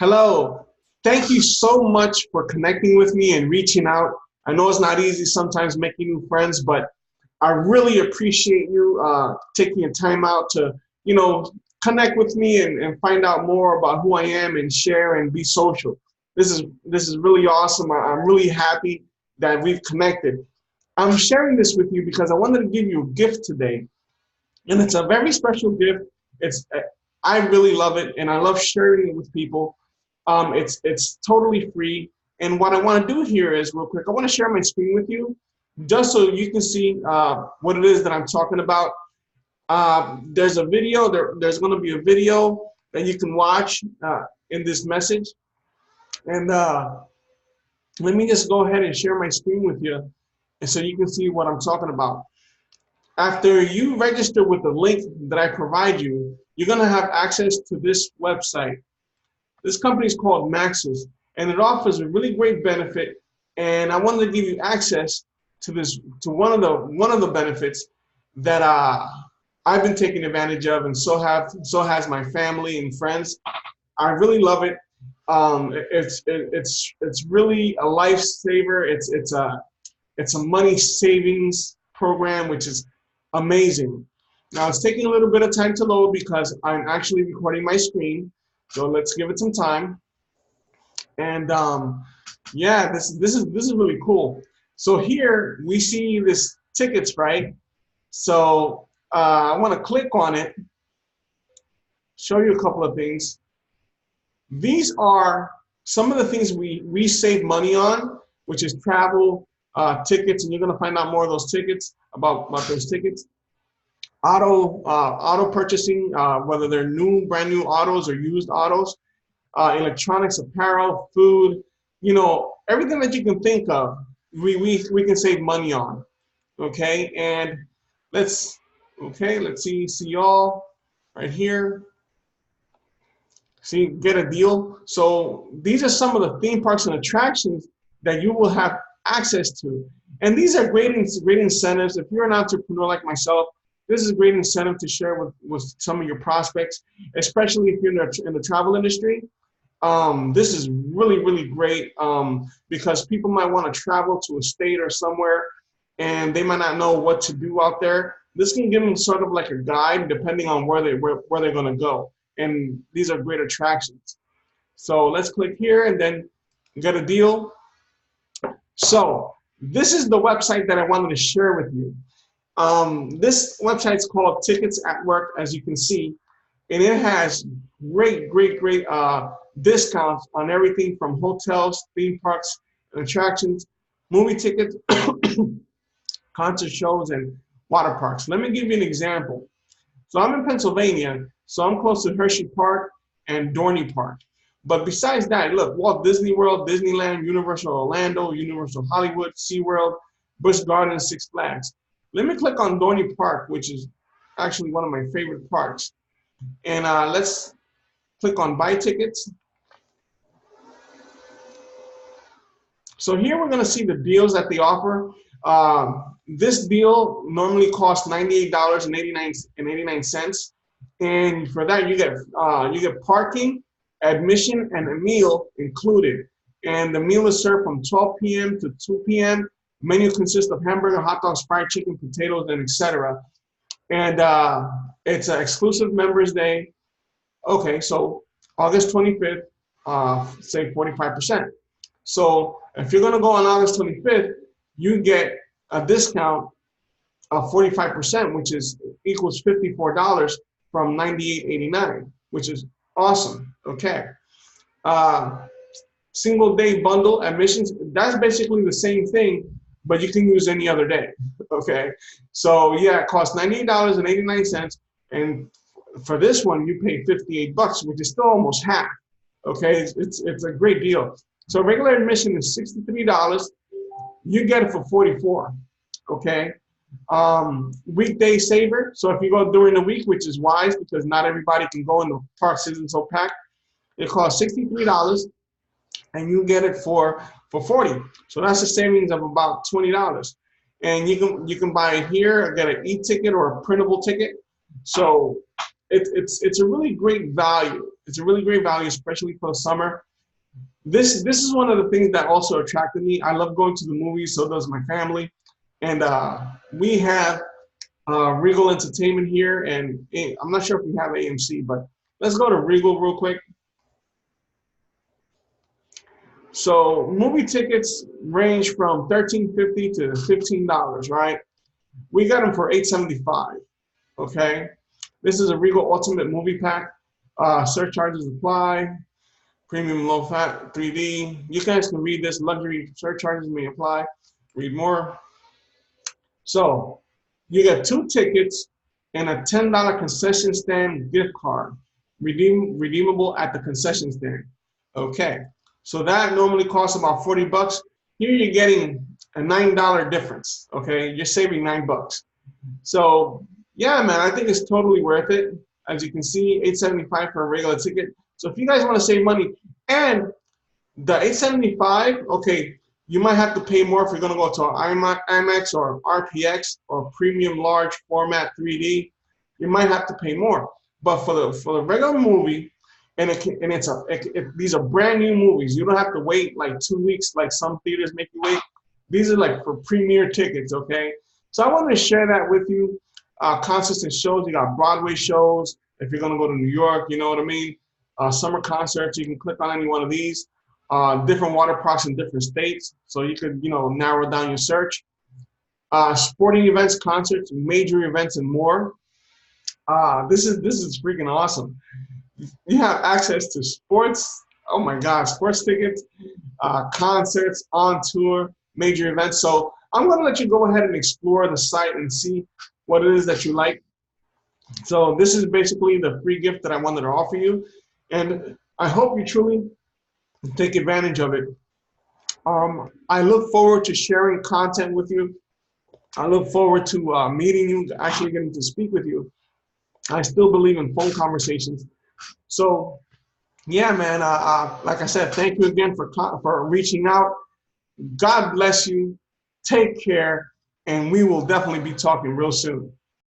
Hello. Thank you so much for connecting with me and reaching out. I know it's not easy sometimes making new friends, but I really appreciate you taking your time out to, connect with me and find out more about who I am and share and be social. This is really awesome. I'm really happy that we've connected. I'm sharing this with you because I wanted to give you a gift today, and it's a very special gift. I really love it, and I love sharing it with people. It's totally free. And what I want to do here is, real quick, I want to share my screen with you just so you can see what it is that I'm talking about. There's a video, there's going to be a video that you can watch in this message. And let me just go ahead and share my screen with you, and so you can see what I'm talking about. After you register with the link that I provide you, you're going to have access to this website. This company is called Maxous, and it offers a really great benefit. And I wanted to give you access to one of the benefits that I've been taking advantage of, and so has my family and friends. I really love it. It's really a lifesaver. It's a money savings program, which is amazing. Now it's taking a little bit of time to load because I'm actually recording my screen. So let's give it some time. And yeah, this is really cool. So here we see this tickets, right? So I want to click on it, show you a couple of things. These are some of the things we save money on, which is travel, tickets, and you're going to find out more of those tickets about those tickets. Auto purchasing, whether they're brand new autos or used autos, electronics, apparel, food, everything that you can think of, we can save money on. Okay, and let's see y'all right here. See, get a deal. So these are some of the theme parks and attractions that you will have access to. And these are great incentives. If you're an entrepreneur like myself, this is a great incentive to share with some of your prospects, especially if you're in the travel industry. This is really great because people might want to travel to a state or somewhere, and they might not know what to do out there. This can give them sort of like a guide depending on where they're going to go. And these are great attractions. So let's click here and then get a deal. So this is the website that I wanted to share with you. This website is called Tickets at Work, as you can see, and it has great discounts on everything from hotels, theme parks, and attractions, movie tickets, concert shows, and water parks. Let me give you an example. So I'm in Pennsylvania, so I'm close to Hershey Park and Dorney Park. But besides that, look, Walt Disney World, Disneyland, Universal Orlando, Universal Hollywood, SeaWorld, Busch Gardens, Six Flags. Let me click on Dorney Park, which is actually one of my favorite parks. And let's click on Buy Tickets. So here we're going to see the deals that they offer. This deal normally costs $98.89, and for that you get parking, admission, and a meal included. And the meal is served from 12 p.m. to 2 p.m. Menu consists of hamburger, hot dogs, fried chicken, potatoes, and etc. And it's an exclusive Members Day. Okay, so August 25th, say 45%. So if you're going to go on August 25th, you get a discount of 45%, which equals $54 from $98.89, which is awesome. Okay. Single day bundle admissions, that's basically the same thing, but you can use any other day. Okay. So yeah, it costs $98.89, and for this one you pay $58, which is still almost half. Okay, it's a great deal. So regular admission is $63. You get it for $44. Okay. Weekday saver. So if you go during the week, which is wise because not everybody can go in the parks isn't so packed, it costs $63, and you get it for $40. So that's a savings of about $20. And you can buy it here, get an e-ticket or a printable ticket. So it's a really great value. It's a really great value, especially for the summer. This is one of the things that also attracted me. I love going to the movies, so does my family. And we have Regal Entertainment here, and I'm not sure if we have AMC, but let's go to Regal real quick. So movie tickets range from $13.50 to $15, right? We got them for $8.75, okay? This is a Regal Ultimate Movie Pack. Surcharges apply. Premium low fat 3D. You guys can read this. Luxury surcharges may apply. Read more. So you get 2 tickets and a $10 concession stand gift card, redeemable at the concession stand. Okay, so that normally costs about 40 bucks. Here you're getting a $9 difference. Okay, you're saving $9. So yeah, man, I think it's totally worth it. As you can see, $8.75 for a regular ticket. So if you guys want to save money, and the $8.75, okay, you might have to pay more if you're going to go to an IMAX or RPX or premium large format 3D. You might have to pay more. But for the regular movie, and these are brand new movies. You don't have to wait like 2 weeks like some theaters make you wait. These are like for premiere tickets, okay? So I wanted to share that with you. Concerts and shows, you got Broadway shows. If you're going to go to New York, you know what I mean? Summer concerts, you can click on any one of these. Different water parks in different states, so you could, narrow down your search. Sporting events, concerts, major events, and more. This is freaking awesome. You have access to sports. Oh my God, sports tickets, concerts, on tour, major events. So I'm going to let you go ahead and explore the site and see what it is that you like. So this is basically the free gift that I wanted to offer you, and I hope you truly take advantage of it. I look forward to sharing content with you. I look forward to meeting you, actually getting to speak with you. I still believe in phone conversations. So yeah, man, like I said, thank you again for reaching out. God bless you. Take care, and we will definitely be talking real soon.